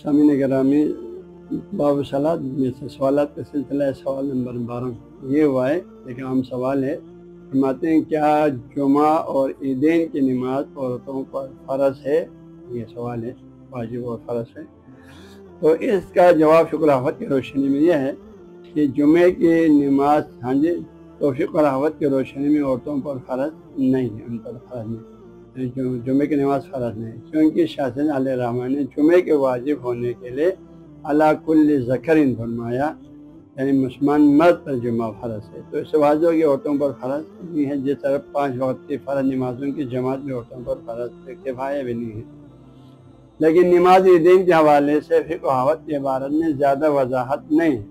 سامعین گرامی، باب صلاۃ میں سے سوالات کا سلسلہ ہے۔ سوال نمبر 12 یہ ہوا ہے، ایک عام سوال ہے۔ فرماتے ہیں کیا جمعہ اور عیدین کی نماز عورتوں پر فرض ہے؟ یہ سوال ہے، واجب اور فرض ہے۔ تو اس کا جواب شکر احمد کی روشنی میں یہ ہے کہ جمعے کی نماز توفیق اور احمد کی روشنی میں عورتوں پر فرض نہیں ہے، ان پر فرض نہیں، جمعے کی نماز فرض نہیں، کیونکہ شاہ حسین علیہ الرحمٰن نے جمعے کے واجب ہونے کے لیے علی کل ذکرٍ فرمایا، یعنی مسلمان مرد پر جمعہ فرض ہے۔ تو اس سے واضح ہو کہ عورتوں پر فرض نہیں ہے، جس طرح 5 وقت کی فرض نمازوں کی جماعت میں عورتوں پر فرض کفایہ بھی نہیں ہے۔ لیکن نماز عیدین کے حوالے سے فقہ و حوت کی عبارت میں زیادہ وضاحت نہیں ہے،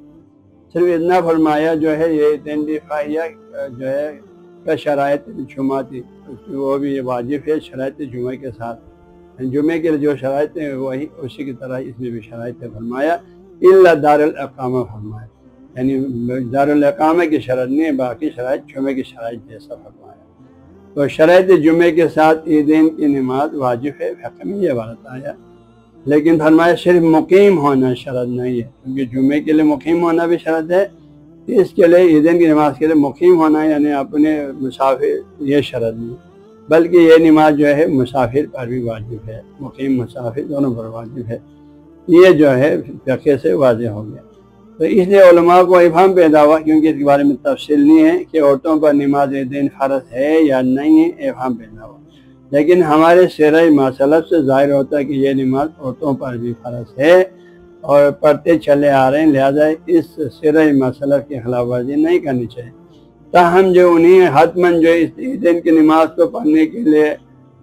صرف اتنا فرمایا جو ہے یہ عیدین دفاعیہ جو ہے کا شرائط جمعہ تھی، وہ بھی واجب ہے شرائط جمعہ کے ساتھ، جمعے کے جو شرائط ہیں وہی اسی کی طرح اس میں بھی شرائط فرمایا، الا دار الاقامہ فرمایا، یعنی دار الاقامہ کی شرط نہیں، باقی شرائط جمعے کی شرائط جیسا فرمایا۔ تو شرائط جمعے کے ساتھ عیدین کی نماز واجب ہے، فقہ میں یہ عبارت آیا، لیکن فرمایا صرف مقیم ہونا شرط نہیں ہے، کیونکہ جمعے کے لیے مقیم ہونا بھی شرط ہے، اس کے لیے عیدین کی نماز کے لیے مقیم ہونا یعنی اپنے مسافر یہ شرط نہیں، بلکہ یہ نماز جو ہے مسافر پر بھی واجب ہے، مقیم مسافر دونوں پر واجب ہے، یہ جو ہے فقہ سے واضح ہو گیا۔ تو اس لیے علماء کو ابہام پیدا ہوا، کیونکہ اس کے بارے میں تفصیل نہیں ہے کہ عورتوں پر نماز عیدین فرض ہے یا نہیں ہے، ابہام پیدا ہوا، لیکن ہمارے سیرہ ماسلف سے ظاہر ہوتا ہے کہ یہ نماز عورتوں پر بھی فرض ہے اور پڑھتے چلے آ رہے ہیں، لہذا اس سیرہ ماسلف کی خلاف ورزی نہیں کرنی چاہیے۔ تاہم جو انہیں حتماً جو اس عیدین کی نماز کو پڑھنے کے لیے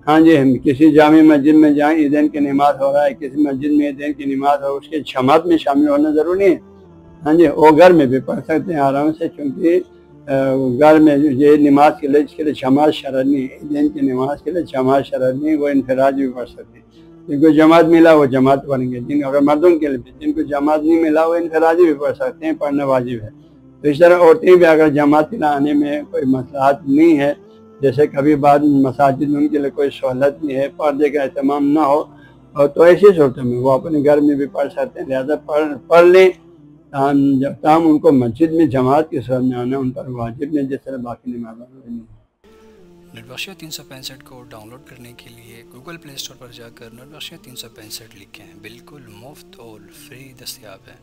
ہم کسی جامع مسجد میں جائیں، عیدین کی نماز ہو رہا ہے، کسی مسجد میں عیدین کی نماز ہو، اس کے جماعت میں شامل ہونا ضروری ہے، وہ گھر میں بھی پڑھ سکتے ہیں آرام سے، چونکہ گھر میں یہ نماز کے لیے اس کے لیے جماعت شرط نہیں ہے، عیدین کی نماز کے لیے جماعت شرط نہیں، وہ انفراد بھی پڑھ سکتے ہیں، جن کو جماعت ملا وہ جماعت پڑھیں گے، اگر مردوں کے لیے جن کو جماعت نہیں ملا وہ انفرادی بھی پڑھ سکتے ہیں، پڑھنا واجب ہے۔ تو اس طرح عورتیں بھی اگر جماعت میں آنے میں کوئی مصلحت نہیں ہے، جیسے کبھی بعد مساجد میں ان کے لیے کوئی سہولت نہیں ہے، پردے کا اہتمام نہ ہو، تو ایسی صورتوں میں وہ اپنے گھر میں بھی پڑھ سکتے ہیں، لہذا پڑھ لیں، جب تاہم ان کو مسجد میں جماعت کی صورت میں آنا ان پر واجب نہیں، جس طرح باقی نمازوں میں نہیں ہے۔ نیٹ بخشیہ 365 کو ڈاؤن لوڈ کرنے کے لیے گوگل پلے اسٹور پر جا کر نیٹ بخشیہ 365 لکھیں، بالکل مفت اور فری دستیاب ہے۔